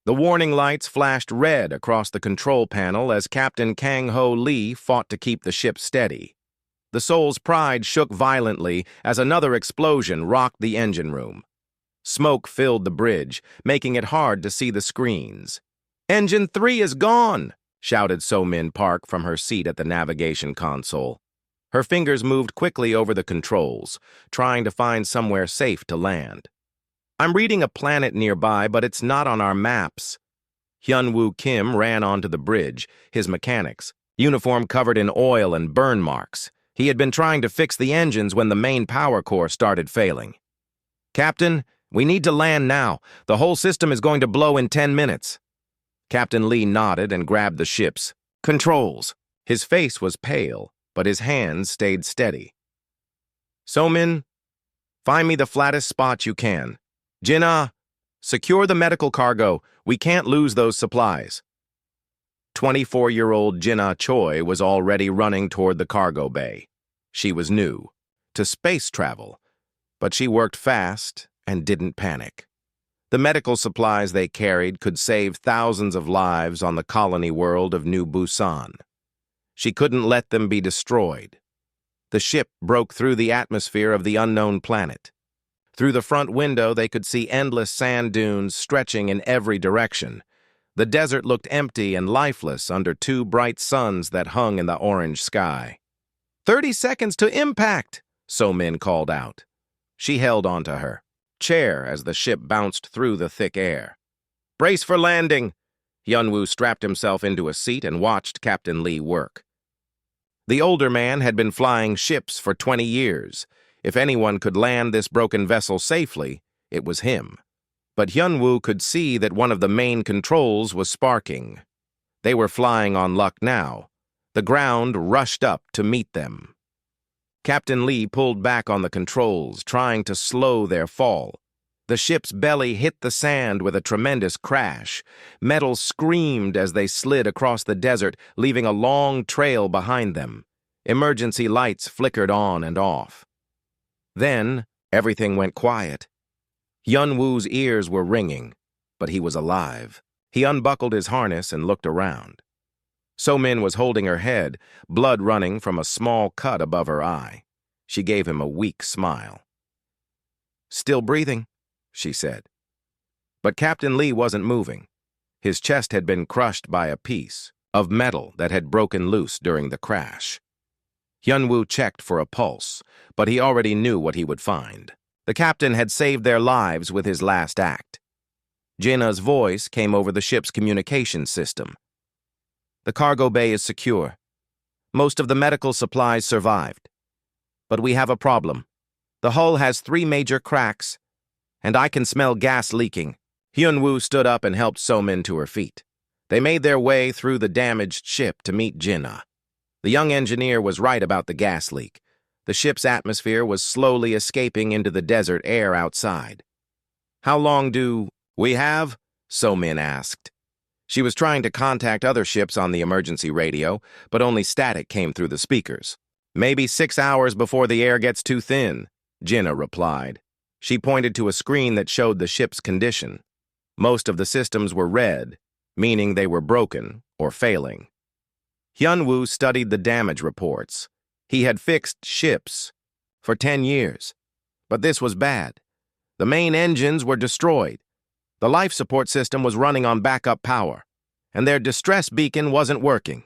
The warning lights flashed red across the control panel as Captain Kang-Ho Lee fought to keep the ship steady. The Soul's pride shook violently as another explosion rocked the engine room. Smoke filled the bridge, making it hard to see the screens. "Engine 3 is gone!" shouted So-Min Park from her seat at the navigation console. Her fingers moved quickly over the controls, trying to find somewhere safe to land. "I'm reading a planet nearby, but it's not on our maps." Hyun-Woo Kim ran onto the bridge, his mechanics, uniform covered in oil and burn marks. He had been trying to fix the engines when the main power core started failing. "Captain, we need to land now. The whole system is going to blow in 10 minutes. Captain Lee nodded and grabbed the ship's controls. His face was pale, but his hands stayed steady. "So-Min, find me the flattest spot you can. Jin-Ah, secure the medical cargo. We can't lose those supplies." 24-year-old Jin-Ah Choi was already running toward the cargo bay. She was new to space travel, but she worked fast and didn't panic. The medical supplies they carried could save thousands of lives on the colony world of New Busan. She couldn't let them be destroyed. The ship broke through the atmosphere of the unknown planet. Through the front window, they could see endless sand dunes stretching in every direction. The desert looked empty and lifeless under two bright suns that hung in the orange sky. 30 seconds to impact, So-Min called out. She held onto her chair as the ship bounced through the thick air. "Brace for landing." Hyun-Woo strapped himself into a seat and watched Captain Lee work. The older man had been flying ships for 20 years. If anyone could land this broken vessel safely, it was him. But Hyun-Woo could see that one of the main controls was sparking. They were flying on luck now. The ground rushed up to meet them. Captain Lee pulled back on the controls, trying to slow their fall. The ship's belly hit the sand with a tremendous crash. Metal screamed as they slid across the desert, leaving a long trail behind them. Emergency lights flickered on and off. Then, everything went quiet. Hyun-Woo's ears were ringing, but he was alive. He unbuckled his harness and looked around. So-Min was holding her head, blood running from a small cut above her eye. She gave him a weak smile. "Still breathing," she said. But Captain Lee wasn't moving. His chest had been crushed by a piece of metal that had broken loose during the crash. Hyun-Woo checked for a pulse, but he already knew what he would find. The captain had saved their lives with his last act. Jin-Ah's voice came over the ship's communication system. "The cargo bay is secure. Most of the medical supplies survived. But we have a problem. The hull has 3 major cracks, and I can smell gas leaking." Hyun-Woo stood up and helped So-Min to her feet. They made their way through the damaged ship to meet Jin-Ah. The young engineer was right about the gas leak. The ship's atmosphere was slowly escaping into the desert air outside. "How long do we have?" So-Min asked. She was trying to contact other ships on the emergency radio, but only static came through the speakers. "Maybe 6 hours before the air gets too thin," Jin-Ah replied. She pointed to a screen that showed the ship's condition. Most of the systems were red, meaning they were broken or failing. Hyun-Woo studied the damage reports. He had fixed ships for 10 years, but this was bad. The main engines were destroyed. The life support system was running on backup power, and their distress beacon wasn't working.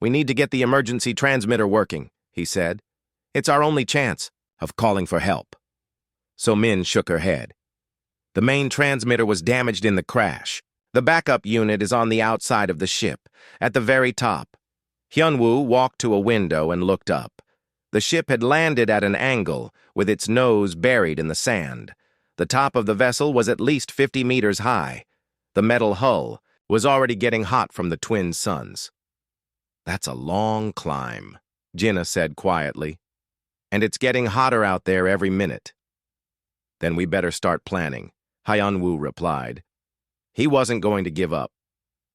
"We need to get the emergency transmitter working," he said. "It's our only chance of calling for help." So-Min shook her head. "The main transmitter was damaged in the crash. The backup unit is on the outside of the ship, at the very top." Hyun-Woo walked to a window and looked up. The ship had landed at an angle, with its nose buried in the sand. The top of the vessel was at least 50 meters high. The metal hull was already getting hot from the twin suns. "That's a long climb," Jin-Ah said quietly. "And it's getting hotter out there every minute." "Then we better start planning," Hyun-Woo replied. He wasn't going to give up.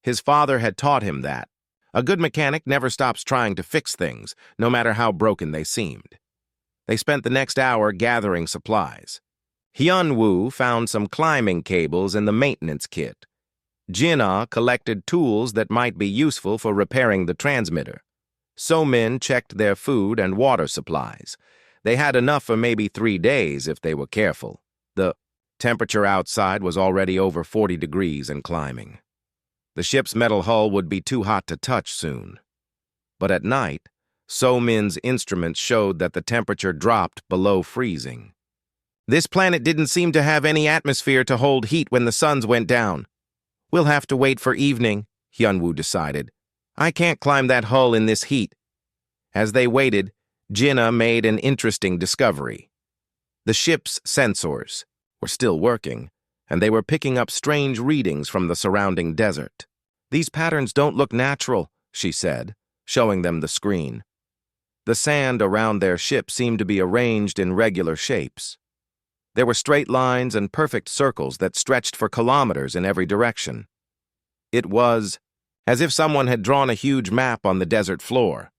His father had taught him that. A good mechanic never stops trying to fix things, no matter how broken they seemed. They spent the next hour gathering supplies. Hyun-Woo found some climbing cables in the maintenance kit. Jinnah collected tools that might be useful for repairing the transmitter. So-Min checked their food and water supplies. They had enough for maybe 3 days if they were careful. The temperature outside was already over 40 degrees and climbing. The ship's metal hull would be too hot to touch soon. But at night, So-Min's instruments showed that the temperature dropped below freezing. This planet didn't seem to have any atmosphere to hold heat when the suns went down. We'll have to wait for evening, Hyunwoo decided. I can't climb that hull in this heat. As they waited, Jinnah made an interesting discovery. The ship's sensors were still working, and they were picking up strange readings from the surrounding desert. These patterns don't look natural, she said, showing them the screen. The sand around their ship seemed to be arranged in regular shapes. There were straight lines and perfect circles that stretched for kilometers in every direction. It was as if someone had drawn a huge map on the desert floor.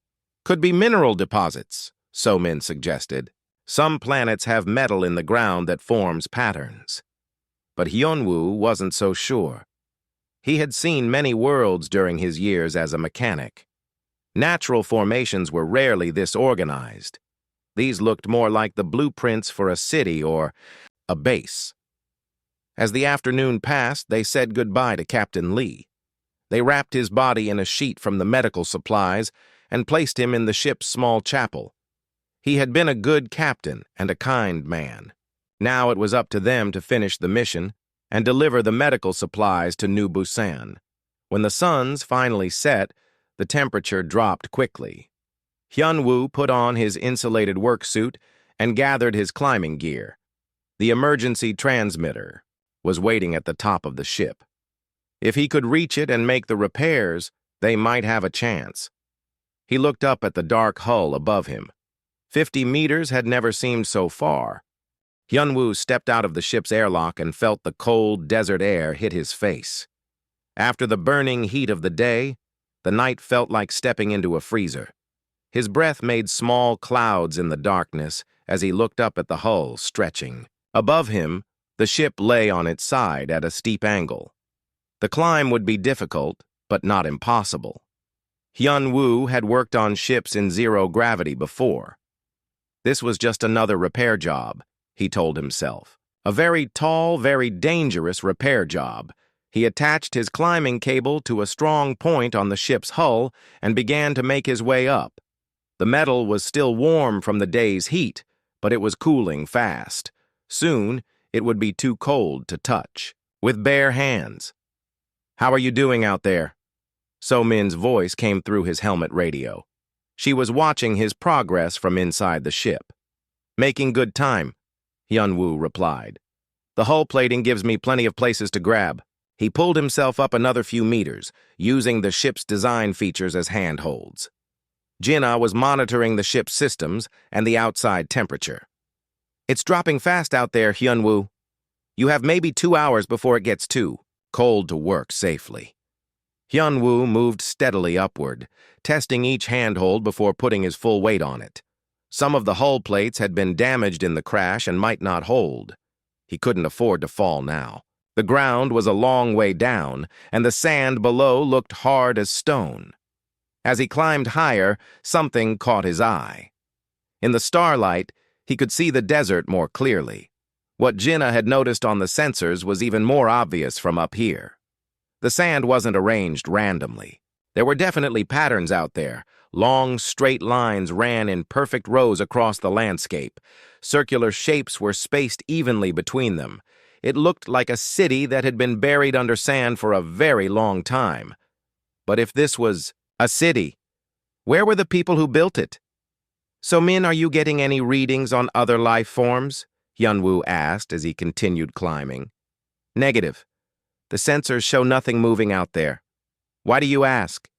Could be mineral deposits, So-Min suggested. Some planets have metal in the ground that forms patterns. But Hyunwoo wasn't so sure. He had seen many worlds during his years as a mechanic. Natural formations were rarely this organized. These looked more like the blueprints for a city or a base. As the afternoon passed, they said goodbye to Captain Lee. They wrapped his body in a sheet from the medical supplies and placed him in the ship's small chapel. He had been a good captain and a kind man. Now it was up to them to finish the mission and deliver the medical supplies to New Busan. When the suns finally set, the temperature dropped quickly. Hyunwoo put on his insulated work suit and gathered his climbing gear. The emergency transmitter was waiting at the top of the ship. If he could reach it and make the repairs, they might have a chance. He looked up at the dark hull above him. 50 meters had never seemed so far. Hyunwoo stepped out of the ship's airlock and felt the cold desert air hit his face. After the burning heat of the day, the night felt like stepping into a freezer. His breath made small clouds in the darkness as he looked up at the hull stretching. Above him, the ship lay on its side at a steep angle. The climb would be difficult, but not impossible. Hyunwoo had worked on ships in zero gravity before. This was just another repair job, he told himself. A very tall, very dangerous repair job. He attached his climbing cable to a strong point on the ship's hull and began to make his way up. The metal was still warm from the day's heat, but it was cooling fast. Soon, it would be too cold to touch. With bare hands. "How are you doing out there?" So-Min's voice came through his helmet radio. She was watching his progress from inside the ship. "Making good time," Hyunwoo replied. "The hull plating gives me plenty of places to grab." He pulled himself up another few meters, using the ship's design features as handholds. Jinnah was monitoring the ship's systems and the outside temperature. "It's dropping fast out there, Hyunwoo. You have maybe 2 hours before it gets too cold to work safely." Hyunwoo moved steadily upward, testing each handhold before putting his full weight on it. Some of the hull plates had been damaged in the crash and might not hold. He couldn't afford to fall now. The ground was a long way down, and the sand below looked hard as stone. As he climbed higher, something caught his eye. In the starlight, he could see the desert more clearly. What Jinnah had noticed on the sensors was even more obvious from up here. The sand wasn't arranged randomly. There were definitely patterns out there. Long, straight lines ran in perfect rows across the landscape. Circular shapes were spaced evenly between them. It looked like a city that had been buried under sand for a very long time. But if this was a city, where were the people who built it? "So-Min, are you getting any readings on other life forms?" Hyunwoo asked as he continued climbing. "Negative. The sensors show nothing moving out there." "Why do you ask?"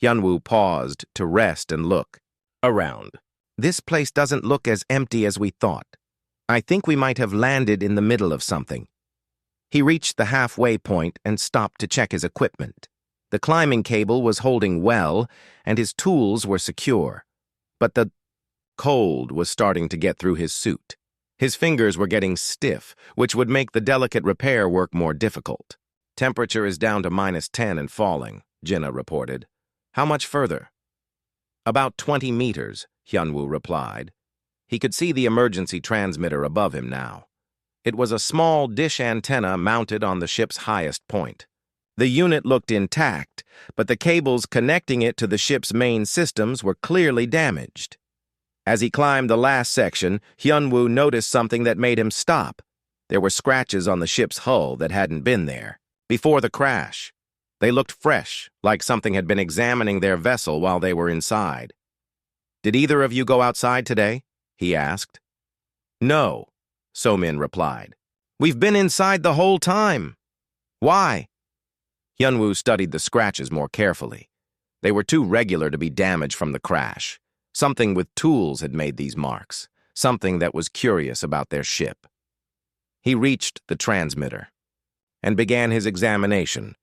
Hyunwoo paused to rest and look around. "This place doesn't look as empty as we thought. I think we might have landed in the middle of something." He reached the halfway point and stopped to check his equipment. The climbing cable was holding well, and his tools were secure. But the cold was starting to get through his suit. His fingers were getting stiff, which would make the delicate repair work more difficult. Temperature is down to -10 and falling, Jinna reported. How much further? About 20 meters, Hyunwoo replied. He could see the emergency transmitter above him now. It was a small dish antenna mounted on the ship's highest point. The unit looked intact, but the cables connecting it to the ship's main systems were clearly damaged. As he climbed the last section, Hyunwoo noticed something that made him stop. There were scratches on the ship's hull that hadn't been there before the crash. They looked fresh, like something had been examining their vessel while they were inside. "Did either of you go outside today?" he asked. "No," So-min replied. "We've been inside the whole time." "Why?" Hyunwoo studied the scratches more carefully. They were too regular to be damaged from the crash. Something with tools had made these marks, something that was curious about their ship. He reached the transmitter and began his examination.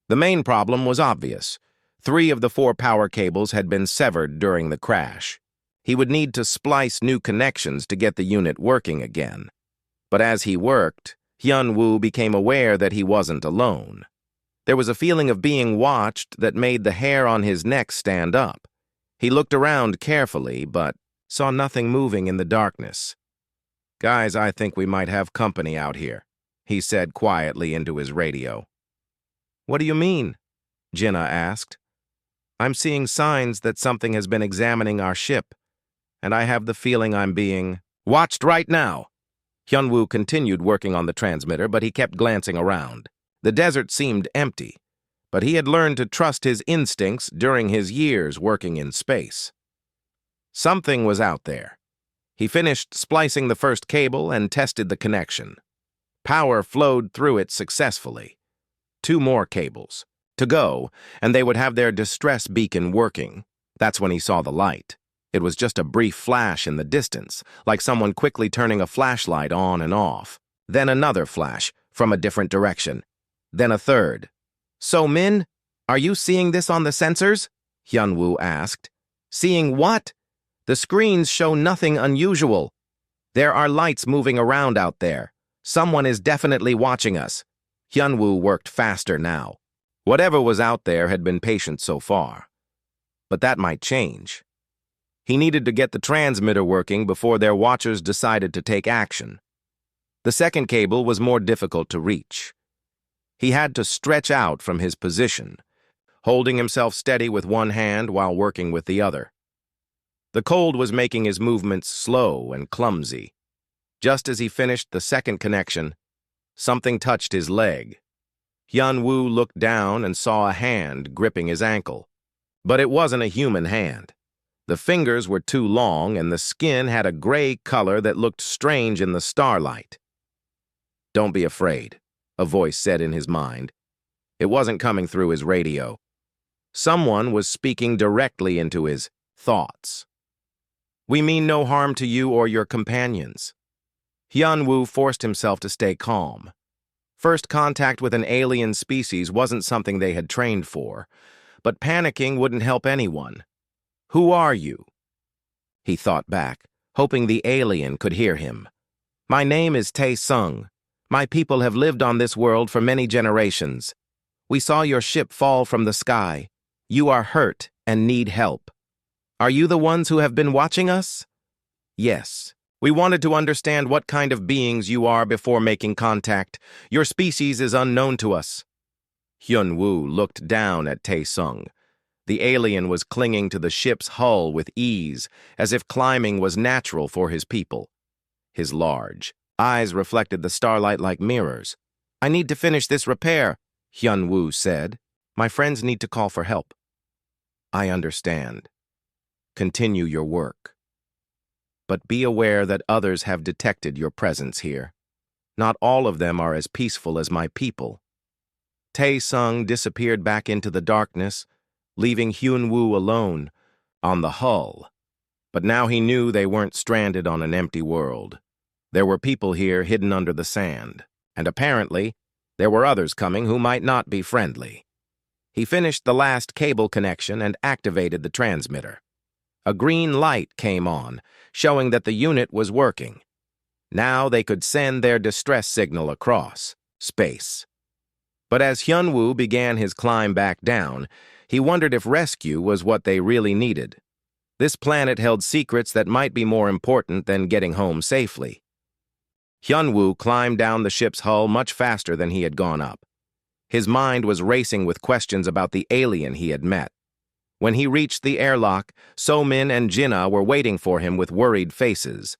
The main problem was obvious. 3 of the 4 power cables had been severed during the crash. He would need to splice new connections to get the unit working again. But as he worked, Hyunwoo became aware that he wasn't alone. There was a feeling of being watched that made the hair on his neck stand up. He looked around carefully, but saw nothing moving in the darkness. "Guys, I think we might have company out here," he said quietly into his radio. "What do you mean?" Jinna asked. "I'm seeing signs that something has been examining our ship, and I have the feeling I'm being watched right now." Hyunwoo continued working on the transmitter, but he kept glancing around. The desert seemed empty, but he had learned to trust his instincts during his years working in space. Something was out there. He finished splicing the first cable and tested the connection. Power flowed through it successfully. 2 more cables to go, and they would have their distress beacon working. That's when he saw the light. It was just a brief flash in the distance, like someone quickly turning a flashlight on and off. Then another flash from a different direction. Then a third. "So-min, are you seeing this on the sensors?" Hyunwoo asked. "Seeing what?" "The screens show nothing unusual. There are lights moving around out there. Someone is definitely watching us." Hyunwoo worked faster now. Whatever was out there had been patient so far. But that might change. He needed to get the transmitter working before their watchers decided to take action. The second cable was more difficult to reach. He had to stretch out from his position, holding himself steady with one hand while working with the other. The cold was making his movements slow and clumsy. Just as he finished the second connection, something touched his leg. Hyunwoo looked down and saw a hand gripping his ankle. But it wasn't a human hand. The fingers were too long, and the skin had a gray color that looked strange in the starlight. "Don't be afraid," a voice said in his mind. It wasn't coming through his radio. Someone was speaking directly into his thoughts. "We mean no harm to you or your companions." Hyunwoo forced himself to stay calm. First contact with an alien species wasn't something they had trained for, but panicking wouldn't help anyone. "Who are you?" He thought back, hoping the alien could hear him. "My name is Tae-sung. My people have lived on this world for many generations. We saw your ship fall from the sky. You are hurt and need help. Are you the ones who have been watching us?" "Yes. We wanted to understand what kind of beings you are before making contact. Your species is unknown to us." Hyunwoo looked down at Tae-sung. The alien was clinging to the ship's hull with ease, as if climbing was natural for his people. His large eyes reflected the starlight like mirrors. "I need to finish this repair," Hyunwoo said. "My friends need to call for help." "I understand. Continue your work. But be aware that others have detected your presence here. Not all of them are as peaceful as my people." Tae-sung disappeared back into the darkness, leaving Hyunwoo alone on the hull. But now he knew they weren't stranded on an empty world. There were people here hidden under the sand, and apparently there were others coming who might not be friendly. He finished the last cable connection and activated the transmitter. A green light came on, showing that the unit was working. Now they could send their distress signal across space. But as Hyunwoo began his climb back down, he wondered if rescue was what they really needed. This planet held secrets that might be more important than getting home safely. Hyunwoo climbed down the ship's hull much faster than he had gone up. His mind was racing with questions about the alien he had met. When he reached the airlock, So-min and Jinna were waiting for him with worried faces.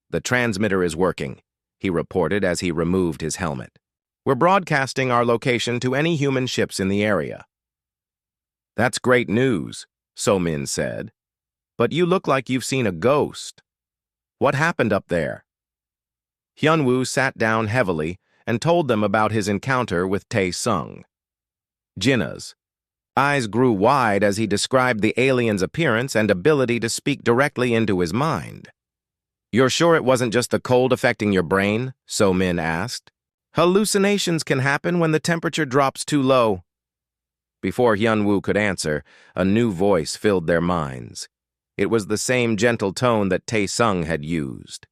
"The transmitter is working," he reported as he removed his helmet. "We're broadcasting our location to any human ships in the area." "That's great news," So-min said. "But you look like you've seen a ghost. What happened up there?" Hyunwoo sat down heavily and told them about his encounter with Tae-sung. Jinna's eyes grew wide as he described the alien's appearance and ability to speak directly into his mind. "You're sure it wasn't just the cold affecting your brain?" So-min asked. "Hallucinations can happen when the temperature drops too low." Before Hyunwoo could answer, a new voice filled their minds. It was the same gentle tone that Tae-sung had used.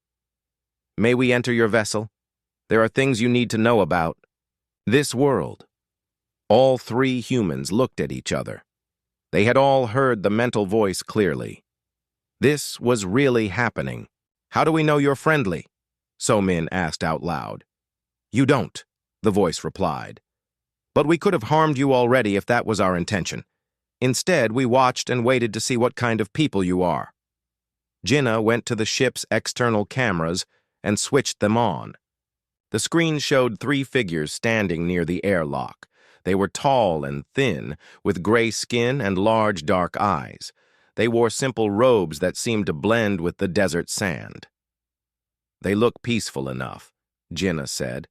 "May we enter your vessel? There are things you need to know about this world." All three humans looked at each other. They had all heard the mental voice clearly. This was really happening. "How do we know you're friendly?" So-min asked out loud. "You don't," the voice replied. "But we could have harmed you already if that was our intention. Instead, we watched and waited to see what kind of people you are." Jinna went to the ship's external cameras and switched them on. The screen showed three figures standing near the airlock. They were tall and thin, with gray skin and large dark eyes. They wore simple robes that seemed to blend with the desert sand. "They look peaceful enough," Jinna said.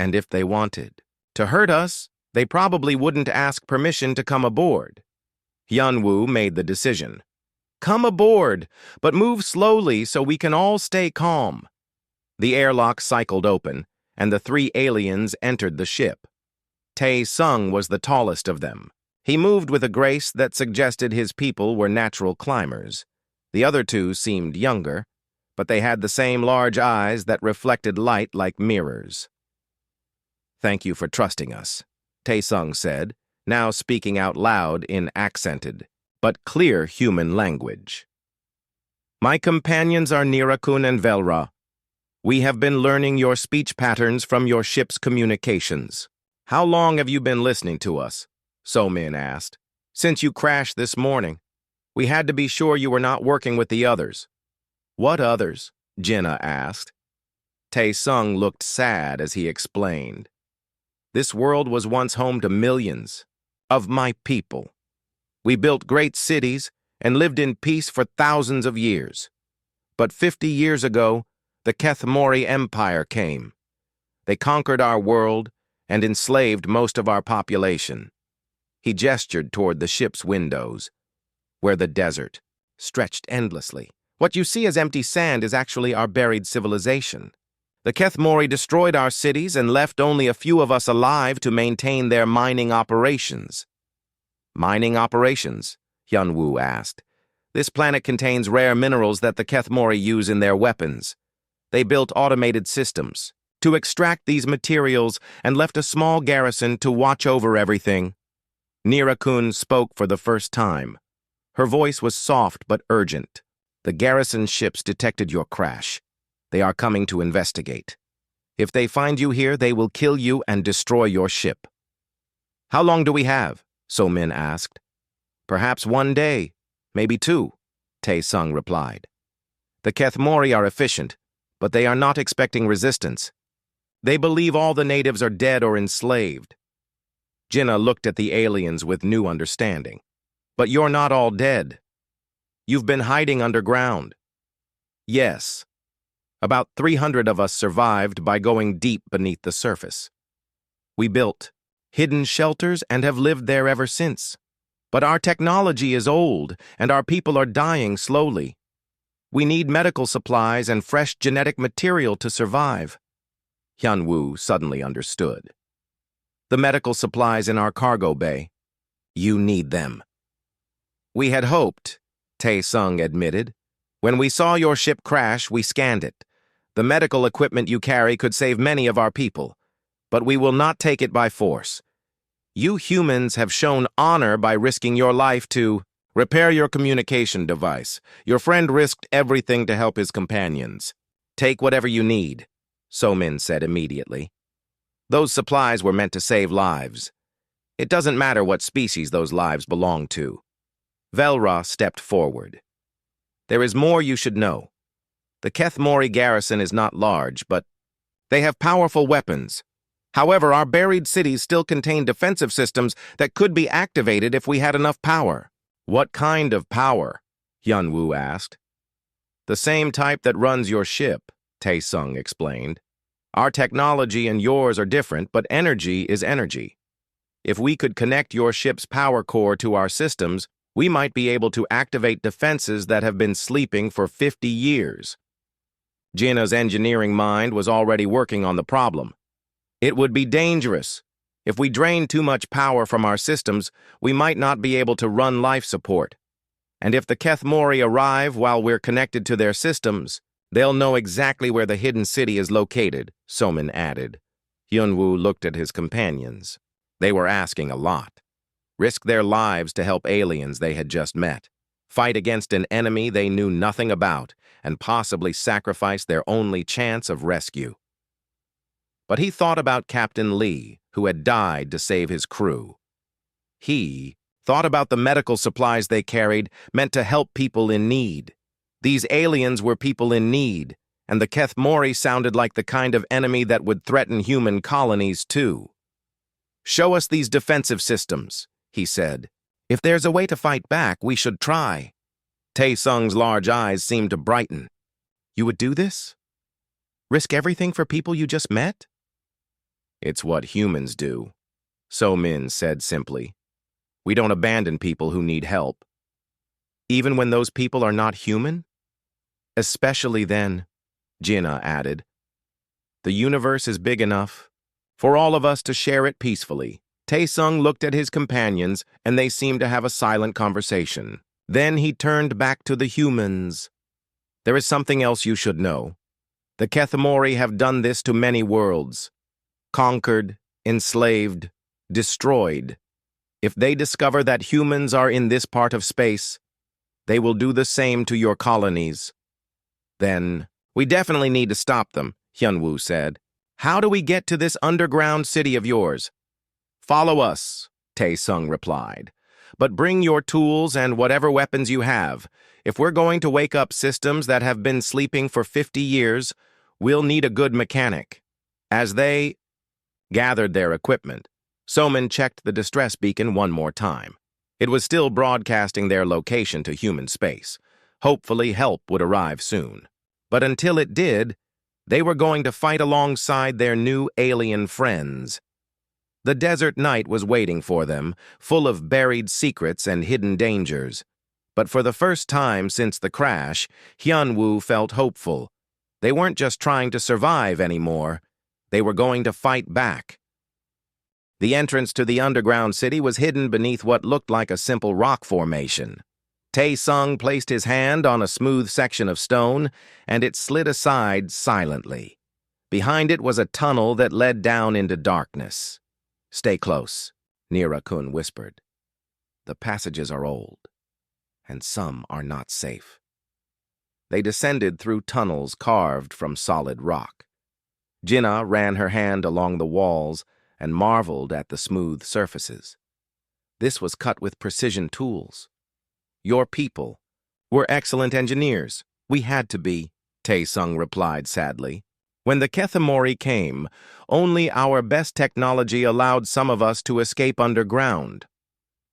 "And if they wanted to hurt us, they probably wouldn't ask permission to come aboard." Hyunwoo made the decision. "Come aboard, but move slowly so we can all stay calm." The airlock cycled open, and the three aliens entered the ship. Tae-sung was the tallest of them. He moved with a grace that suggested his people were natural climbers. The other two seemed younger, but they had the same large eyes that reflected light like mirrors. "Thank you for trusting us," Tae-sung said, now speaking out loud in accented, but clear human language. "My companions are Nirakun and Velra. We have been learning your speech patterns from your ship's communications." "How long have you been listening to us?" So-min asked. "Since you crashed this morning. We had to be sure you were not working with the others." "What others?" Jinna asked. Tae-sung looked sad as he explained. "This world was once home to millions of my people. We built great cities and lived in peace for thousands of years. But 50 years ago, the Kethmori Empire came. They conquered our world and enslaved most of our population." He gestured toward the ship's windows, where the desert stretched endlessly. "What you see as empty sand is actually our buried civilization. The Kethmori destroyed our cities and left only a few of us alive to maintain their mining operations." "Mining operations?" Hyunwoo asked. "This planet contains rare minerals that the Kethmori use in their weapons. They built automated systems to extract these materials and left a small garrison to watch over everything." Nirakun spoke for the first time. Her voice was soft but urgent. "The garrison ships detected your crash. They are coming to investigate. If they find you here, they will kill you and destroy your ship." "How long do we have?" So-min asked. "Perhaps 1 day, maybe 2, Tae-sung replied. "The Kethmori are efficient, but they are not expecting resistance. They believe all the natives are dead or enslaved." Jinna looked at the aliens with new understanding. "But you're not all dead. You've been hiding underground." "Yes. About 300 of us survived by going deep beneath the surface. We built hidden shelters and have lived there ever since. But our technology is old, and our people are dying slowly. We need medical supplies and fresh genetic material to survive." Hyunwoo suddenly understood. "The medical supplies in our cargo bay. You need them." "We had hoped," Tae-sung admitted. "When we saw your ship crash, we scanned it. The medical equipment you carry could save many of our people. but we will not take it by force. You humans have shown honor by risking your life to repair your communication device. Your friend risked everything to help his companions. Take whatever you need, So-Min said immediately. Those supplies were meant to save lives. It doesn't matter what species those lives belong to. Velra stepped forward. There is more you should know. The Kethmori garrison is not large, but they have powerful weapons. However, our buried cities still contain defensive systems that could be activated if we had enough power. What kind of power? Hyunwoo asked. The same type that runs your ship, Tae-sung explained. Our technology and yours are different, but energy is energy. If we could connect your ship's power core to our systems, we might be able to activate defenses that have been sleeping for 50 years. Jinna's engineering mind was already working on the problem. It would be dangerous. If we drain too much power from our systems, we might not be able to run life support. And if the Kethmori arrive while we're connected to their systems, they'll know exactly where the hidden city is located, So-Min added. Hyunwoo looked at his companions. They were asking a lot. Risk their lives to help aliens they had just met. Fight against an enemy they knew nothing about, and possibly sacrifice their only chance of rescue. But he thought about Captain Lee, who had died to save his crew. He thought about the medical supplies they carried, meant to help people in need. These aliens were people in need, and the Kethmori sounded like the kind of enemy that would threaten human colonies too. Show us these defensive systems, he said. If there's a way to fight back, we should try. Tae-sung's large eyes seemed to brighten. You would do this? Risk everything for people you just met? It's what humans do, So-Min said simply. We don't abandon people who need help. Even when those people are not human? Especially then, Jinna added. The universe is big enough for all of us to share it peacefully. Tae-sung looked at his companions, and they seemed to have a silent conversation. Then he turned back to the humans. There is something else you should know. The Kethmori have done this to many worlds. Conquered, enslaved, destroyed. If they discover that humans are in this part of space, they will do the same to your colonies. Then, we definitely need to stop them, Hyunwoo said. How do we get to this underground city of yours? Follow us, Tae-sung replied. But bring your tools and whatever weapons you have. If we're going to wake up systems that have been sleeping for 50 years, we'll need a good mechanic. As they gathered their equipment, So-Min checked the distress beacon one more time. It was still broadcasting their location to human space. Hopefully help would arrive soon. But until it did, they were going to fight alongside their new alien friends. The desert night was waiting for them, full of buried secrets and hidden dangers. But for the first time since the crash, Hyunwoo felt hopeful. They weren't just trying to survive anymore. They were going to fight back. The entrance to the underground city was hidden beneath what looked like a simple rock formation. Tae-sung placed his hand on a smooth section of stone, and it slid aside silently. Behind it was a tunnel that led down into darkness. Stay close, Nira-kun whispered. The passages are old, and some are not safe. They descended through tunnels carved from solid rock. Jinna ran her hand along the walls and marveled at the smooth surfaces. This was cut with precision tools. Your people were excellent engineers. We had to be, Tae-sung replied sadly. When the Kethmori came, only our best technology allowed some of us to escape underground.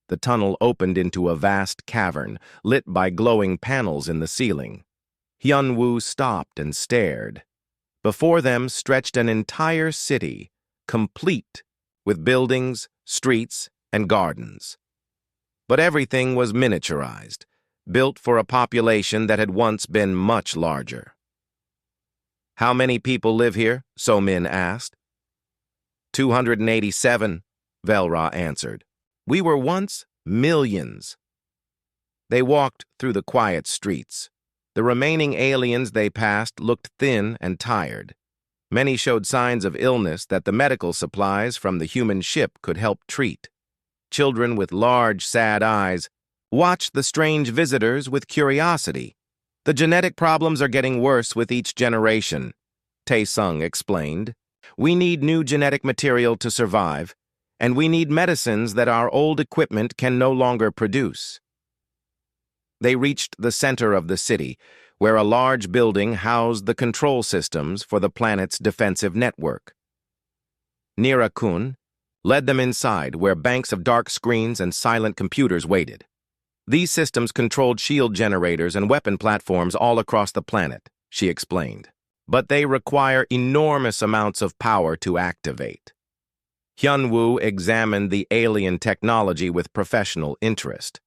The tunnel opened into a vast cavern, lit by glowing panels in the ceiling. Hyunwoo stopped and stared. Before them stretched an entire city, complete with buildings, streets, and gardens. But everything was miniaturized, built for a population that had once been much larger. How many people live here? So-Min asked. 287, Velra answered. We were once millions. They walked through the quiet streets. The remaining aliens they passed looked thin and tired. Many showed signs of illness that the medical supplies from the human ship could help treat. Children with large, sad eyes watched the strange visitors with curiosity. The genetic problems are getting worse with each generation, Tae-sung explained. We need new genetic material to survive, and we need medicines that our old equipment can no longer produce. They reached the center of the city, where a large building housed the control systems for the planet's defensive network. Nira-kun led them inside, where banks of dark screens and silent computers waited. These systems controlled shield generators and weapon platforms all across the planet, she explained. But they require enormous amounts of power to activate. Hyun-woo examined the alien technology with professional interest.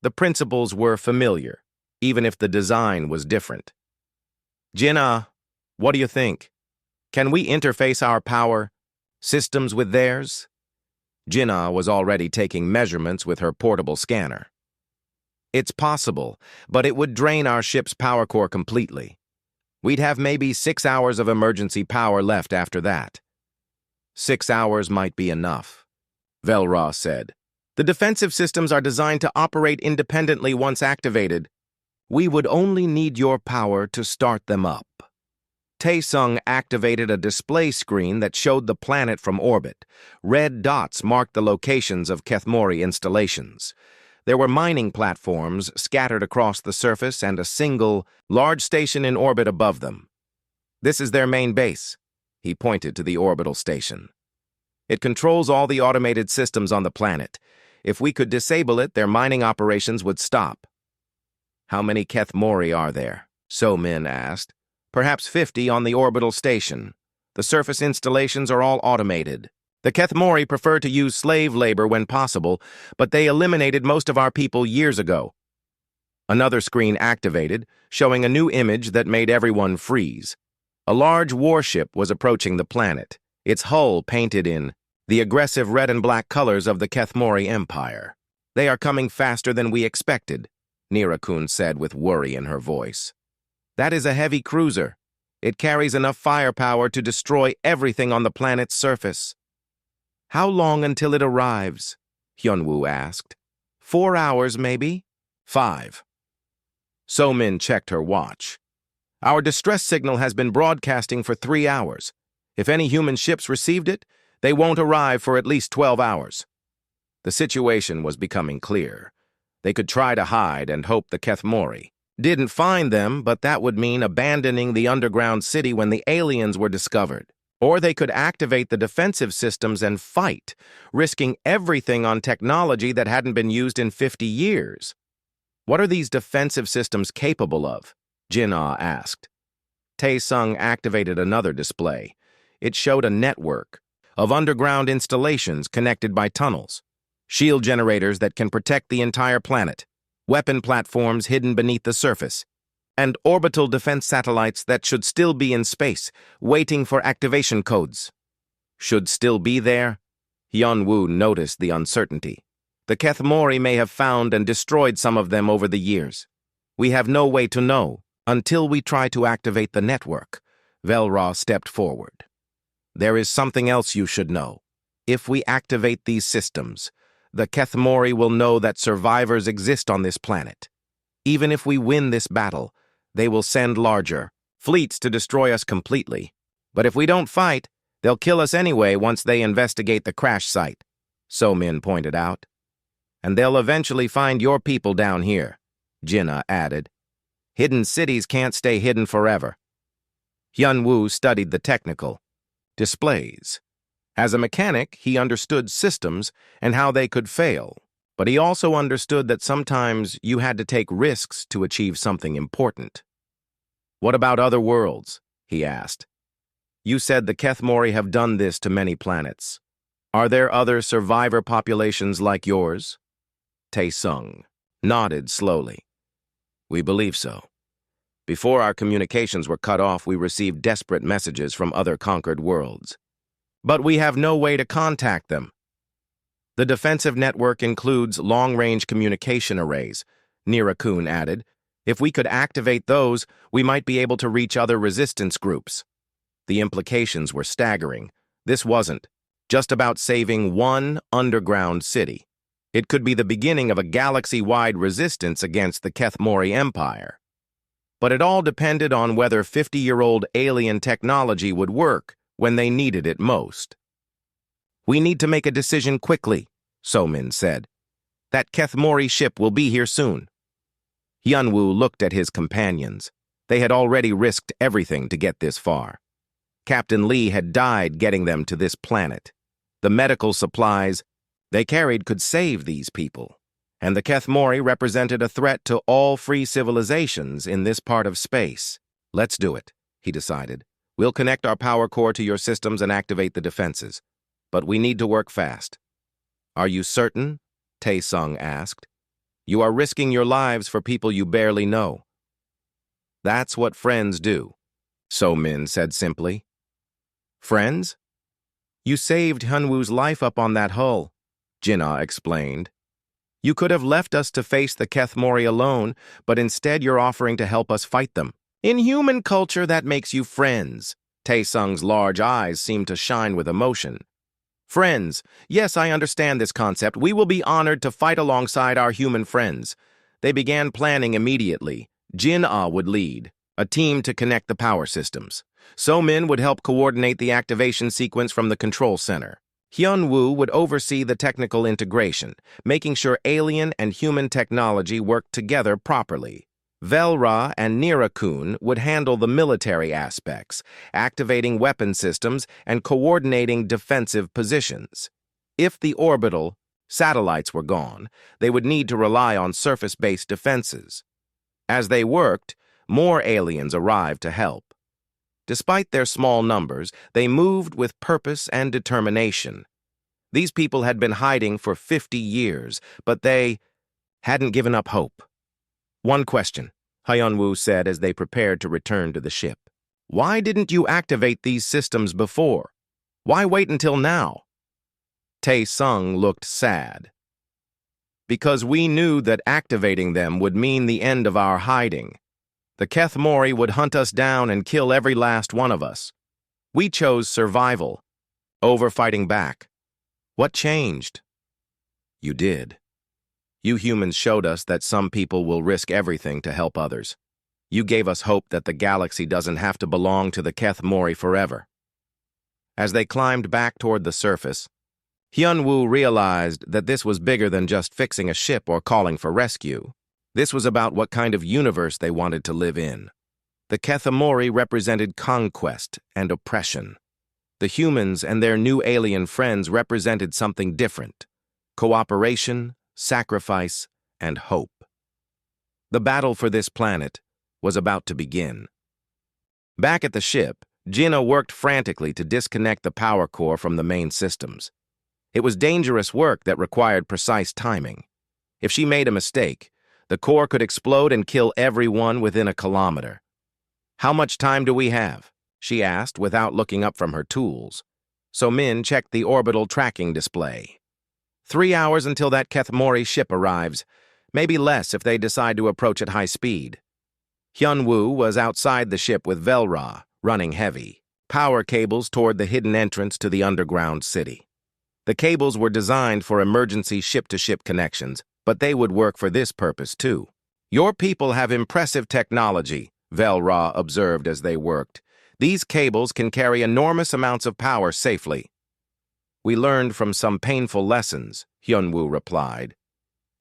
The principles were familiar, even if the design was different. Jin-ah, what do you think? Can we interface our power systems with theirs? Jin-ah was already taking measurements with her portable scanner. It's possible, but it would drain our ship's power core completely. We'd have maybe 6 hours of emergency power left after that. 6 hours might be enough, Velra said. The defensive systems are designed to operate independently once activated. We would only need your power to start them up. Tae-sung activated a display screen that showed the planet from orbit. Red dots marked the locations of Kethmori installations. There were mining platforms scattered across the surface and a single, large station in orbit above them. This is their main base. He pointed to the orbital station. It controls all the automated systems on the planet. If we could disable it, their mining operations would stop. How many Kethmori are there? So-min asked. Perhaps 50 on the orbital station. The surface installations are all automated. The Kethmori prefer to use slave labor when possible, but they eliminated most of our people years ago. Another screen activated, showing a new image that made everyone freeze. A large warship was approaching the planet, its hull painted in the aggressive red and black colors of the Kethmori Empire. They are coming faster than we expected, Nira-kun said with worry in her voice. That is a heavy cruiser. It carries enough firepower to destroy everything on the planet's surface. How long until it arrives? Hyun-woo asked. 4 hours, maybe? 5. So-min checked her watch. Our distress signal has been broadcasting for 3 hours. If any human ships received it, they won't arrive for at least 12 hours. The situation was becoming clear. They could try to hide and hope the Kethmori didn't find them, but that would mean abandoning the underground city when the aliens were discovered. Or they could activate the defensive systems and fight, risking everything on technology that hadn't been used in 50 years. What are these defensive systems capable of? Jin-ah asked. Tae-sung activated another display. It showed a network of underground installations connected by tunnels, shield generators that can protect the entire planet, weapon platforms hidden beneath the surface, and orbital defense satellites that should still be in space, waiting for activation codes. Should still be there? Hyun-woo noticed the uncertainty. The Kethmori may have found and destroyed some of them over the years. We have no way to know until we try to activate the network. Velra stepped forward. There is something else you should know. If we activate these systems, the Kethmori will know that survivors exist on this planet. Even if we win this battle, they will send larger fleets to destroy us completely. But if we don't fight, they'll kill us anyway once they investigate the crash site, So-min pointed out. And they'll eventually find your people down here, Jin-ah added. Hidden cities can't stay hidden forever. Hyun-woo studied the technical displays. As a mechanic, he understood systems and how they could fail. But he also understood that sometimes you had to take risks to achieve something important. What about other worlds? He asked. You said the Kethmori have done this to many planets. Are there other survivor populations like yours? Tae-sung nodded slowly. We believe so. Before our communications were cut off, we received desperate messages from other conquered worlds. But we have no way to contact them. The defensive network includes long-range communication arrays, Nira-kun added. If we could activate those, we might be able to reach other resistance groups. The implications were staggering. This wasn't just about saving one underground city. It could be the beginning of a galaxy-wide resistance against the Kethmori Empire. But it all depended on whether 50-year-old alien technology would work when they needed it most. "We need to make a decision quickly," So-min said. "That Kethmori ship will be here soon." Hyunwoo looked at his companions. They had already risked everything to get this far. Captain Lee had died getting them to this planet. The medical supplies they carried could save these people, and the Kethmori represented a threat to all free civilizations in this part of space. "Let's do it," he decided. "We'll connect our power core to your systems and activate the defenses. But we need to work fast." "Are you certain?" Tae-sung asked. "You are risking your lives for people you barely know." "That's what friends do," So-min said simply. "Friends? You saved Hyunwoo's life up on that hull," Jinna explained. "You could have left us to face the Kethmori alone, but instead you're offering to help us fight them. In human culture, that makes you friends." Tae-sung's large eyes seemed to shine with emotion. "Friends. Yes, I understand this concept. We will be honored to fight alongside our human friends." They began planning immediately. Jin-ah would lead, a team to connect the power systems. So-min would help coordinate the activation sequence from the control center. Hyunwoo would oversee the technical integration, making sure alien and human technology worked together properly. Velra and Nira-kun would handle the military aspects, activating weapon systems and coordinating defensive positions. If the orbital satellites were gone, they would need to rely on surface-based defenses. As they worked, more aliens arrived to help. Despite their small numbers, they moved with purpose and determination. These people had been hiding for 50 years, but they hadn't given up hope. "One question," Hyunwoo said as they prepared to return to the ship. "Why didn't you activate these systems before? Why wait until now?" Tae-sung looked sad. "Because we knew that activating them would mean the end of our hiding. The Kethmori would hunt us down and kill every last one of us. We chose survival over fighting back. What changed?" "You did. You humans showed us that some people will risk everything to help others. You gave us hope that the galaxy doesn't have to belong to the Kethmori forever." As they climbed back toward the surface, Hyunwoo realized that this was bigger than just fixing a ship or calling for rescue. This was about what kind of universe they wanted to live in. The Kethmori represented conquest and oppression. The humans and their new alien friends represented something different: cooperation, sacrifice, and hope. The battle for this planet was about to begin. Back at the ship, Jinna worked frantically to disconnect the power core from the main systems. It was dangerous work that required precise timing. If she made a mistake, the core could explode and kill everyone within a kilometer. "How much time do we have?" she asked without looking up from her tools. So-min checked the orbital tracking display. 3 hours until that Kethmori ship arrives, maybe less if they decide to approach at high speed. Hyunwoo was outside the ship with Velra, running heavy power cables toward the hidden entrance to the underground city. The cables were designed for emergency ship-to-ship connections, but they would work for this purpose too. "Your people have impressive technology," Velra observed as they worked. "These cables can carry enormous amounts of power safely." "We learned from some painful lessons," Hyunwoo replied.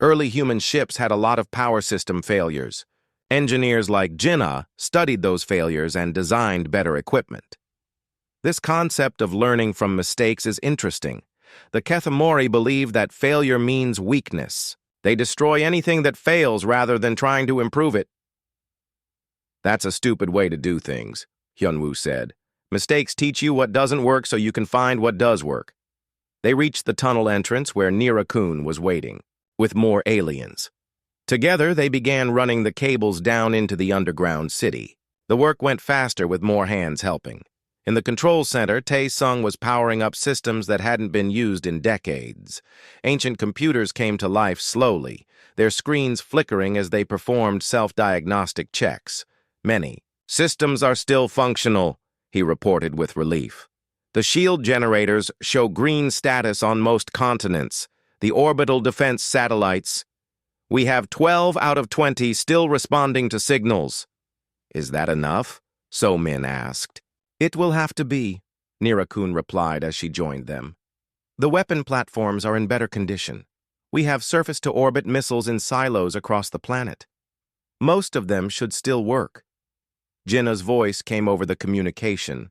"Early human ships had a lot of power system failures. Engineers like Jinna studied those failures and designed better equipment." This concept of learning from mistakes is interesting. The Kethmori believe that failure means weakness. They destroy anything that fails rather than trying to improve it. "That's a stupid way to do things," Hyunwoo said. "Mistakes teach you what doesn't work so you can find what does work." They reached the tunnel entrance where Nira-kun was waiting, with more aliens. Together, they began running the cables down into the underground city. The work went faster with more hands helping. In the control center, Tae-sung was powering up systems that hadn't been used in decades. Ancient computers came to life slowly, their screens flickering as they performed self-diagnostic checks. "Many systems are still functional," he reported with relief. The shield generators show green status on most continents. The orbital defense satellites. We have 12 out of 20 still responding to signals. Is that enough? So Min asked. It will have to be, Narration replied as she joined them. The weapon platforms are in better condition. We have surface-to-orbit missiles in silos across the planet. Most of them should still work. Jinna's voice came over the communication.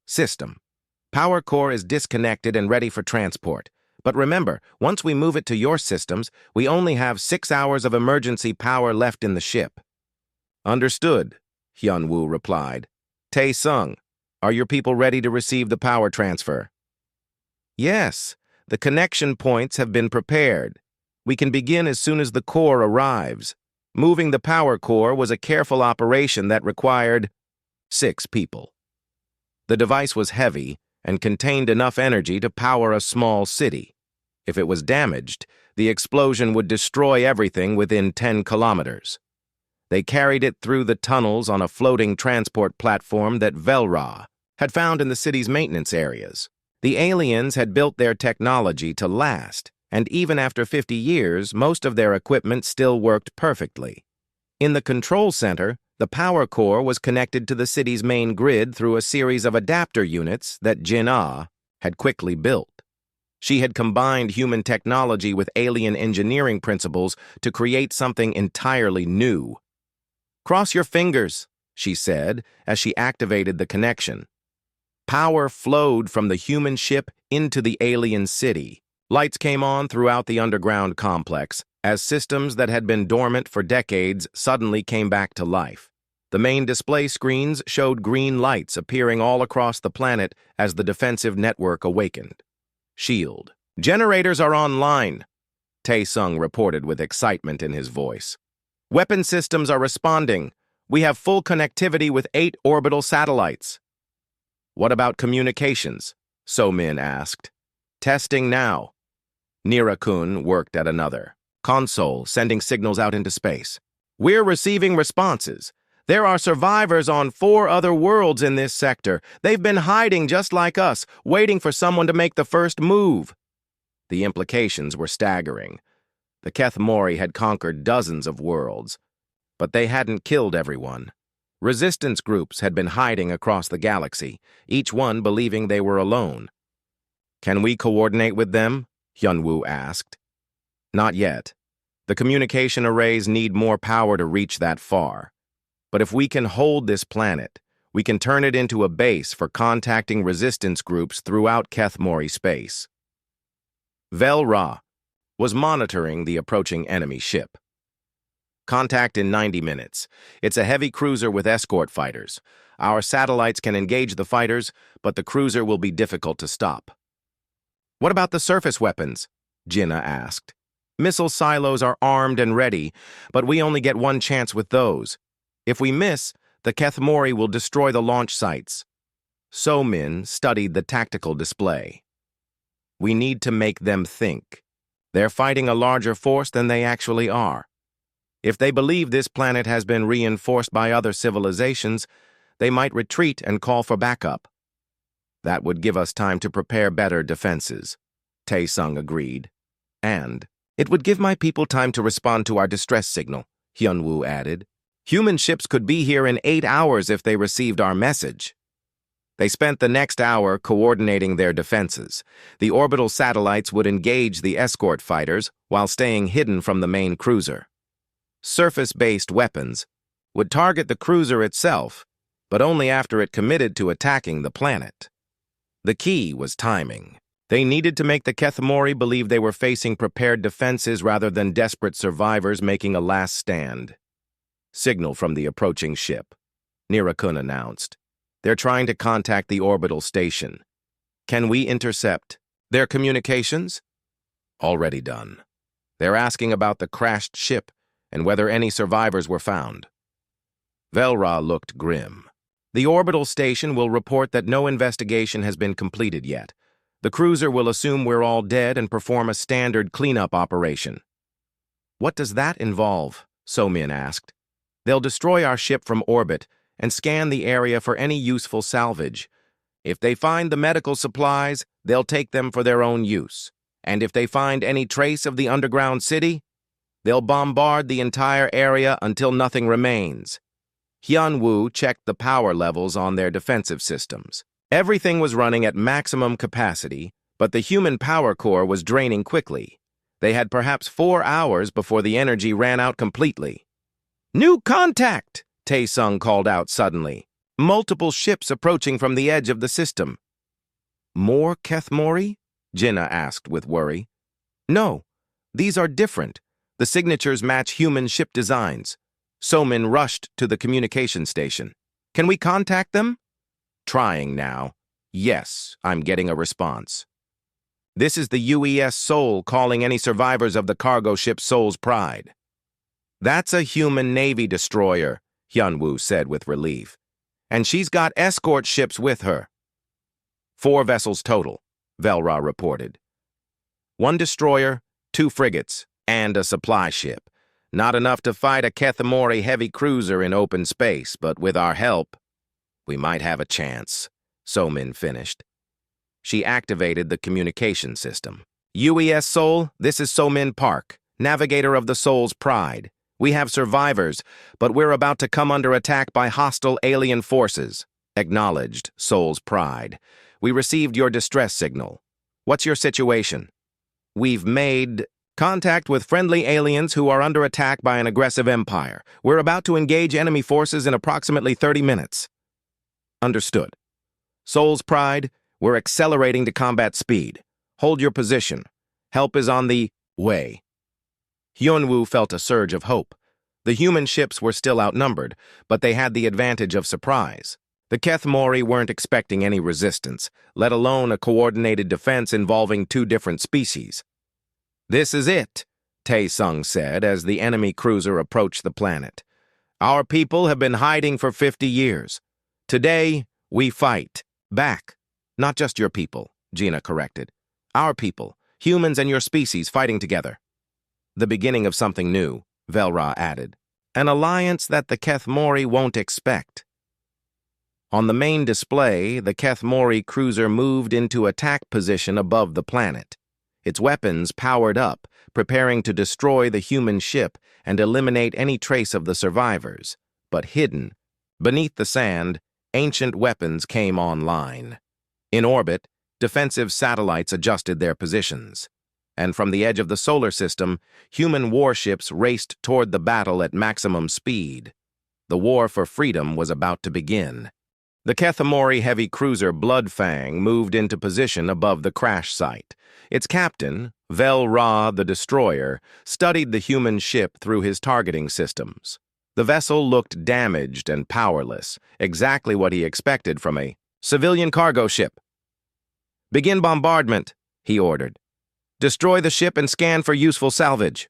System. Power core is disconnected and ready for transport. But remember, once we move it to your systems, we only have 6 hours of emergency power left in the ship. Understood, Hyunwoo replied. Tae-sung, are your people ready to receive the power transfer? Yes, the connection points have been prepared. We can begin as soon as the core arrives. Moving the power core was a careful operation that required 6 people. The device was heavy and contained enough energy to power a small city. If it was damaged, the explosion would destroy everything within 10 kilometers. They carried it through the tunnels on a floating transport platform that Velra had found in the city's maintenance areas. The aliens had built their technology to last, and even after 50 years, most of their equipment still worked perfectly. In the control center, the power core was connected to the city's main grid through a series of adapter units that Jinna had quickly built. She had combined human technology with alien engineering principles to create something entirely new. Cross your fingers, she said as she activated the connection. Power flowed from the human ship into the alien city. Lights came on throughout the underground complex as systems that had been dormant for decades suddenly came back to life. The main display screens showed green lights appearing all across the planet as the defensive network awakened. Shield. Generators are online, Tae-sung reported with excitement in his voice. Weapon systems are responding. We have full connectivity with 8 orbital satellites. What about communications? So Min asked. Testing now. Nira-kun worked at another console, sending signals out into space. We're receiving responses. There are survivors on 4 other worlds in this sector. They've been hiding just like us, waiting for someone to make the first move. The implications were staggering. The Keth Mori had conquered dozens of worlds, but they hadn't killed everyone. Resistance groups had been hiding across the galaxy, each one believing they were alone. Can we coordinate with them? Hyunwoo asked. Not yet. The communication arrays need more power to reach that far. But if we can hold this planet, we can turn it into a base for contacting resistance groups throughout Keth Mori space. Velra was monitoring the approaching enemy ship. Contact in 90 minutes. It's a heavy cruiser with escort fighters. Our satellites can engage the fighters, but the cruiser will be difficult to stop. What about the surface weapons? Jinna asked. Missile silos are armed and ready, but we only get one chance with those. If we miss, the Keth Mori will destroy the launch sites. So Min studied the tactical display. We need to make them think. They're fighting a larger force than they actually are. If they believe this planet has been reinforced by other civilizations, they might retreat and call for backup. That would give us time to prepare better defenses, Tae-sung agreed. And it would give my people time to respond to our distress signal, Hyunwoo added. Human ships could be here in 8 hours if they received our message. They spent the next hour coordinating their defenses. The orbital satellites would engage the escort fighters while staying hidden from the main cruiser. Surface-based weapons would target the cruiser itself, but only after it committed to attacking the planet. The key was timing. They needed to make the Keth Mori believe they were facing prepared defenses rather than desperate survivors making a last stand. Signal from the approaching ship, Nira-kun announced. They're trying to contact the orbital station. Can we intercept their communications? Already done. They're asking about the crashed ship and whether any survivors were found. Velra looked grim. The orbital station will report that no investigation has been completed yet. The cruiser will assume we're all dead and perform a standard cleanup operation. What does that involve? So Min asked. They'll destroy our ship from orbit and scan the area for any useful salvage. If they find the medical supplies, they'll take them for their own use. And if they find any trace of the underground city, they'll bombard the entire area until nothing remains. Hyunwoo checked the power levels on their defensive systems. Everything was running at maximum capacity, but the human power core was draining quickly. They had perhaps 4 hours before the energy ran out completely. "New contact!" Tae-sung called out suddenly. Multiple ships approaching from the edge of the system. "More Kethmori?" Jinna asked with worry. "No, these are different. The signatures match human ship designs." Somin rushed to the communication station. "Can we contact them?" "Trying now. Yes, I'm getting a response. This is the UES Seoul calling any survivors of the cargo ship Seoul's Pride." "That's a human Navy destroyer," Hyunwoo said with relief. "And she's got escort ships with her." 4 vessels total, Velra reported. 1 destroyer, 2 frigates, and a supply ship. Not enough to fight a Kethmori heavy cruiser in open space, but with our help, we might have a chance, Somin finished. She activated the communication system. "UES Seoul, this is Somin Park, navigator of the Seoul's Pride. We have survivors, but we're about to come under attack by hostile alien forces." "Acknowledged, Seoul's Pride. We received your distress signal. What's your situation?" "We've made contact with friendly aliens who are under attack by an aggressive empire. We're about to engage enemy forces in approximately 30 minutes. "Understood. Seoul's Pride, we're accelerating to combat speed. Hold your position. Help is on the way." Hyunwoo felt a surge of hope. The human ships were still outnumbered, but they had the advantage of surprise. The Kethmori weren't expecting any resistance, let alone a coordinated defense involving 2 different species. "This is it," Tae-sung said as the enemy cruiser approached the planet. "Our people have been hiding for 50 years. Today, we fight. Back. Not just your people," Gina corrected. "Our people, humans and your species fighting together." "The beginning of something new," Velra added. "An alliance that the Kethmori won't expect." On the main display, the Kethmori cruiser moved into attack position above the planet. Its weapons powered up, preparing to destroy the human ship and eliminate any trace of the survivors. But hidden, beneath the sand, ancient weapons came online. In orbit, defensive satellites adjusted their positions. And from the edge of the solar system, human warships raced toward the battle at maximum speed. The war for freedom was about to begin. The Kethmori heavy cruiser Bloodfang moved into position above the crash site. Its captain, Velra the Destroyer, studied the human ship through his targeting systems. The vessel looked damaged and powerless, exactly what he expected from a civilian cargo ship. "Begin bombardment," he ordered. "Destroy the ship and scan for useful salvage."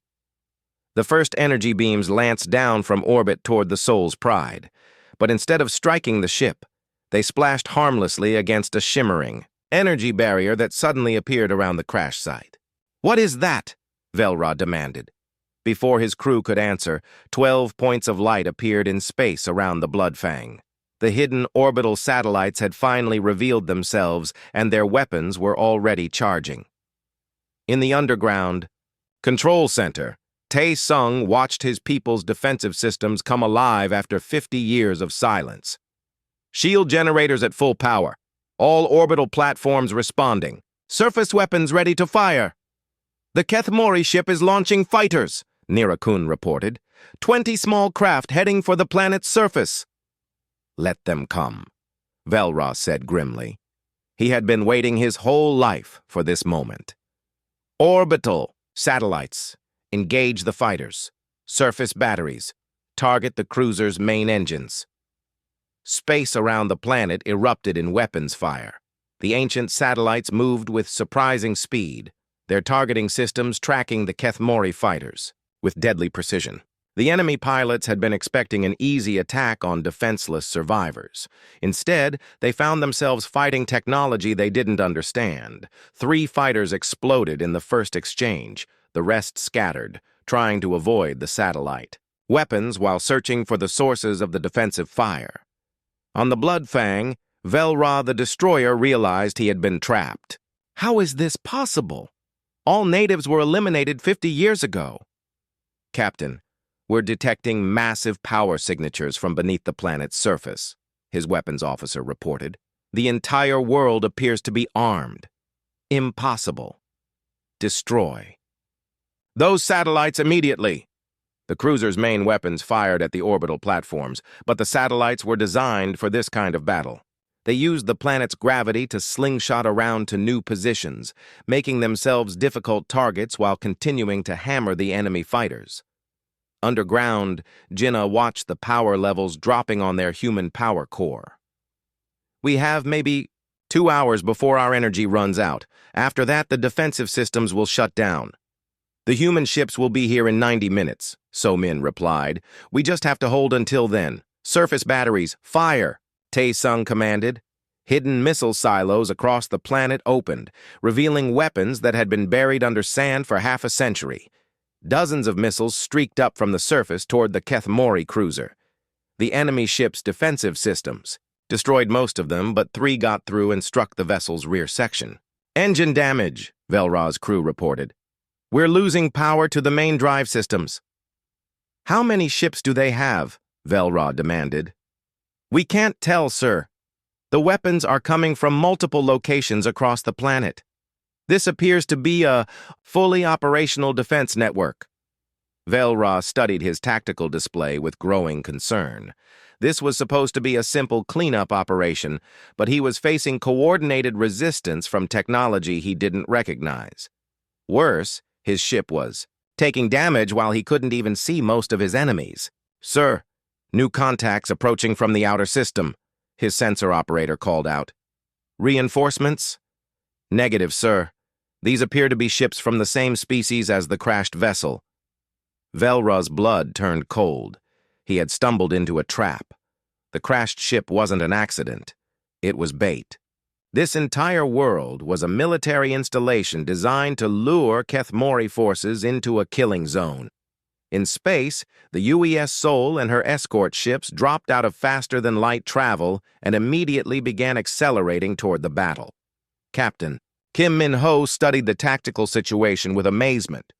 The first energy beams lanced down from orbit toward the Seoul's Pride, but instead of striking the ship, they splashed harmlessly against a shimmering energy barrier that suddenly appeared around the crash site. "What is that?" Velra demanded. Before his crew could answer, 12 points of light appeared in space around the Bloodfang. The hidden orbital satellites had finally revealed themselves, and their weapons were already charging. In the underground control center, Tae-sung watched his people's defensive systems come alive after 50 years of silence. "Shield generators at full power. All orbital platforms responding. Surface weapons ready to fire." "The Kethmori ship is launching fighters," Nirakun reported. 20 small craft heading for the planet's surface." "Let them come," Velra said grimly. He had been waiting his whole life for this moment. "Orbital satellites. Engage the fighters. Surface batteries. Target the cruiser's main engines." Space around the planet erupted in weapons fire. The ancient satellites moved with surprising speed, their targeting systems tracking the Kethmori fighters with deadly precision. The enemy pilots had been expecting an easy attack on defenseless survivors. Instead, they found themselves fighting technology they didn't understand. 3 fighters exploded in the first exchange, the rest scattered, trying to avoid the satellite weapons while searching for the sources of the defensive fire. On the Bloodfang, Velra the Destroyer realized he had been trapped. How is this possible? All natives were eliminated 50 years ago. Captain, we're detecting massive power signatures from beneath the planet's surface, his weapons officer reported. The entire world appears to be armed. Impossible. Destroy. Those satellites immediately! The cruiser's main weapons fired at the orbital platforms, but the satellites were designed for this kind of battle. They used the planet's gravity to slingshot around to new positions, making themselves difficult targets while continuing to hammer the enemy fighters. Underground, Jinnah watched the power levels dropping on their human power core. We have maybe 2 hours before our energy runs out. After that, the defensive systems will shut down. The human ships will be here in 90 minutes, So Min replied. We just have to hold until then. Surface batteries, fire! Tae-sung commanded. Hidden missile silos across the planet opened, revealing weapons that had been buried under sand for half a century. Dozens of missiles streaked up from the surface toward the Kethmori cruiser. The enemy ship's defensive systems destroyed most of them, but 3 got through and struck the vessel's rear section. Engine damage, Velra's crew reported. We're losing power to the main drive systems. How many ships do they have? Velra demanded. We can't tell, sir. The weapons are coming from multiple locations across the planet. This appears to be a fully operational defense network. Velra studied his tactical display with growing concern. This was supposed to be a simple cleanup operation, but he was facing coordinated resistance from technology he didn't recognize. Worse, his ship was taking damage while he couldn't even see most of his enemies. Sir, new contacts approaching from the outer system, his sensor operator called out. Reinforcements? Negative, sir. These appear to be ships from the same species as the crashed vessel. Velra's blood turned cold. He had stumbled into a trap. The crashed ship wasn't an accident. It was bait. This entire world was a military installation designed to lure Kethmori forces into a killing zone. In space, the UES Sol and her escort ships dropped out of faster-than-light travel and immediately began accelerating toward the battle. Captain Kim Min-ho studied the tactical situation with amazement.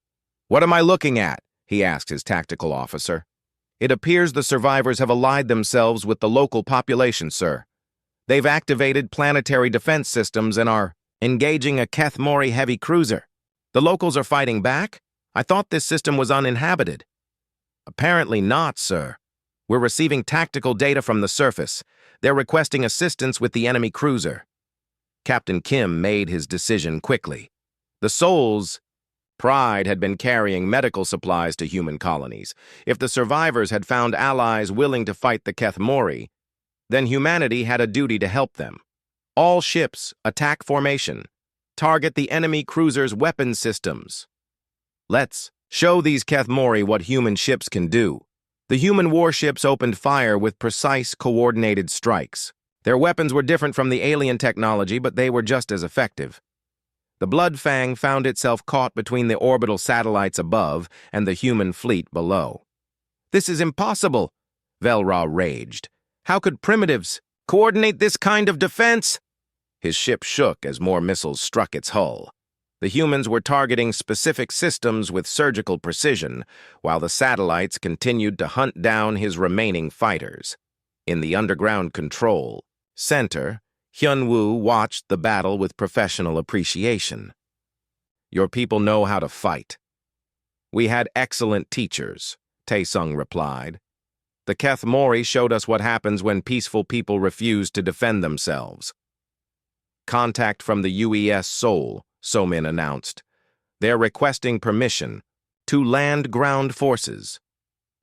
What am I looking at? He asked his tactical officer. It appears the survivors have allied themselves with the local population, sir. They've activated planetary defense systems and are engaging a Kethmori heavy cruiser. The locals are fighting back? I thought this system was uninhabited. Apparently not, sir. We're receiving tactical data from the surface. They're requesting assistance with the enemy cruiser. Captain Kim made his decision quickly. The Sol's pride had been carrying medical supplies to human colonies. If the survivors had found allies willing to fight the Kethmori, then humanity had a duty to help them. All ships, attack formation. Target the enemy cruiser's weapons systems. Let's show these Kethmori what human ships can do. The human warships opened fire with precise, coordinated strikes. Their weapons were different from the alien technology, but they were just as effective. The Bloodfang found itself caught between the orbital satellites above and the human fleet below. This is impossible, Velra raged. How could primitives coordinate this kind of defense? His ship shook as more missiles struck its hull. The humans were targeting specific systems with surgical precision, while the satellites continued to hunt down his remaining fighters. In the underground control center, Hyun-woo watched the battle with professional appreciation. Your people know how to fight. We had excellent teachers, Tae-sung replied. The Kethmori showed us what happens when peaceful people refuse to defend themselves. Contact from the UES Sol, So-min announced. They're requesting permission to land ground forces.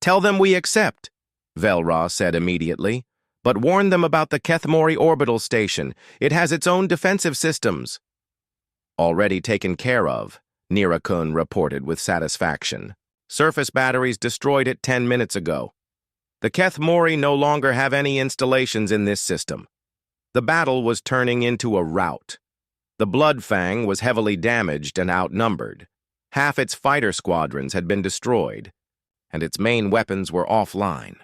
Tell them we accept, Velra said immediately. But warn them about the Kethmori orbital station. It has its own defensive systems. Already taken care of, Nira-kun reported with satisfaction. Surface batteries destroyed it 10 minutes ago. The Kethmori no longer have any installations in this system. The battle was turning into a rout. The Bloodfang was heavily damaged and outnumbered. Half its fighter squadrons had been destroyed, and its main weapons were offline.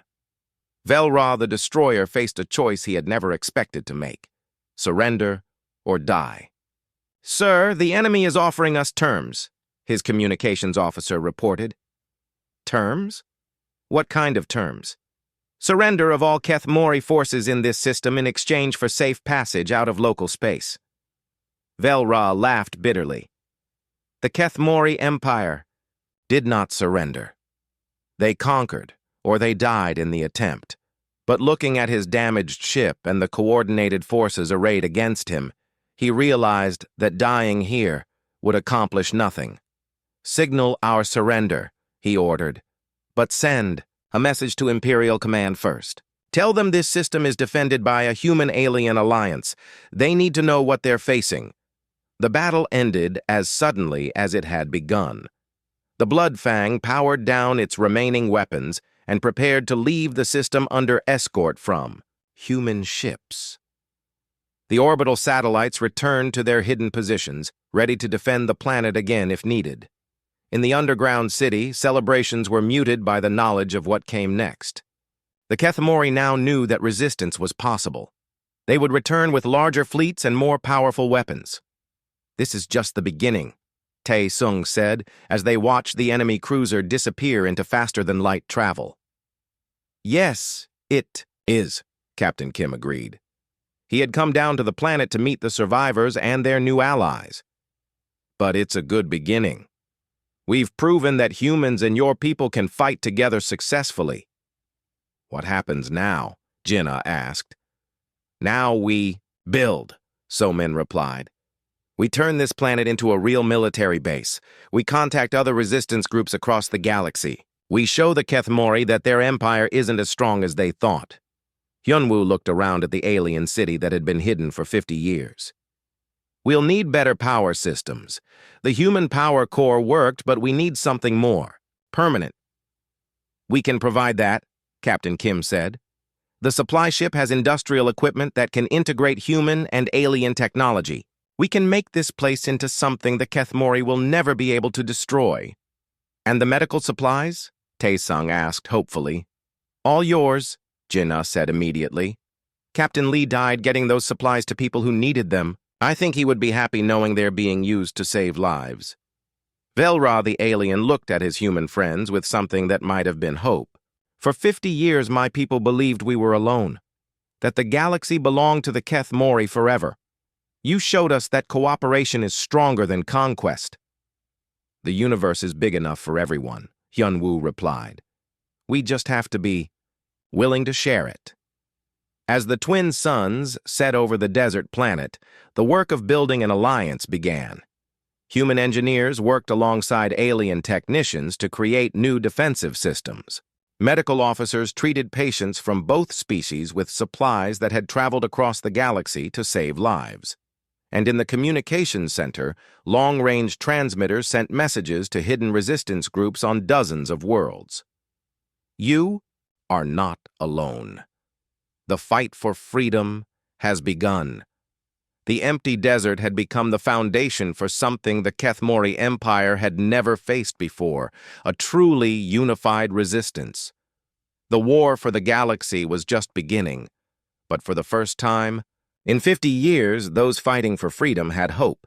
Velra the Destroyer faced a choice he had never expected to make: surrender or die. "Sir, the enemy is offering us terms," his communications officer reported. "Terms? What kind of terms?" "Surrender of all Keth Mori forces in this system in exchange for safe passage out of local space." Velra laughed bitterly. The Keth Mori Empire did not surrender. They conquered, or they died in the attempt. But looking at his damaged ship and the coordinated forces arrayed against him, he realized that dying here would accomplish nothing. "Signal our surrender," he ordered. "But send a message to Imperial Command first. Tell them this system is defended by a human-alien alliance. They need to know what they're facing." The battle ended as suddenly as it had begun. The Bloodfang powered down its remaining weapons and prepared to leave the system under escort from human ships. The orbital satellites returned to their hidden positions, ready to defend the planet again if needed. In the underground city, celebrations were muted by the knowledge of what came next. The Keth Mori now knew that resistance was possible. They would return with larger fleets and more powerful weapons. "This is just the beginning," Tae Sung said as they watched the enemy cruiser disappear into faster-than-light travel. "Yes, it is," Captain Kim agreed. He had come down to the planet to meet the survivors and their new allies. "But it's a good beginning. We've proven that humans and your people can fight together successfully." "What happens now?" Jinnah asked. "Now we build," Somin replied. "We turn this planet into a real military base. We contact other resistance groups across the galaxy. We show the Keth Mori that their empire isn't as strong as they thought." Hyunwoo looked around at the alien city that had been hidden for 50 years. "We'll need better power systems. The human power core worked, but we need something more. Permanent." "We can provide that," Captain Kim said. "The supply ship has industrial equipment that can integrate human and alien technology. We can make this place into something the Keth Mori will never be able to destroy." "And the medical supplies?" Taesung asked hopefully. "All yours," Jinnah said immediately. "Captain Lee died getting those supplies to people who needed them. I think he would be happy knowing they're being used to save lives." Velra the alien looked at his human friends with something that might have been hope. "For 50 years my people believed we were alone, that the galaxy belonged to the Keth Mori forever. You showed us that cooperation is stronger than conquest." "The universe is big enough for everyone," Hyunwoo replied. "We just have to be willing to share it." As the twin suns set over the desert planet, the work of building an alliance began. Human engineers worked alongside alien technicians to create new defensive systems. Medical officers treated patients from both species with supplies that had traveled across the galaxy to save lives. And in the communications center, long-range transmitters sent messages to hidden resistance groups on dozens of worlds. You are not alone. The fight for freedom has begun. The empty desert had become the foundation for something the Keth Mori Empire had never faced before, a truly unified resistance. The war for the galaxy was just beginning, but for the first time, in 50 years, those fighting for freedom had hope.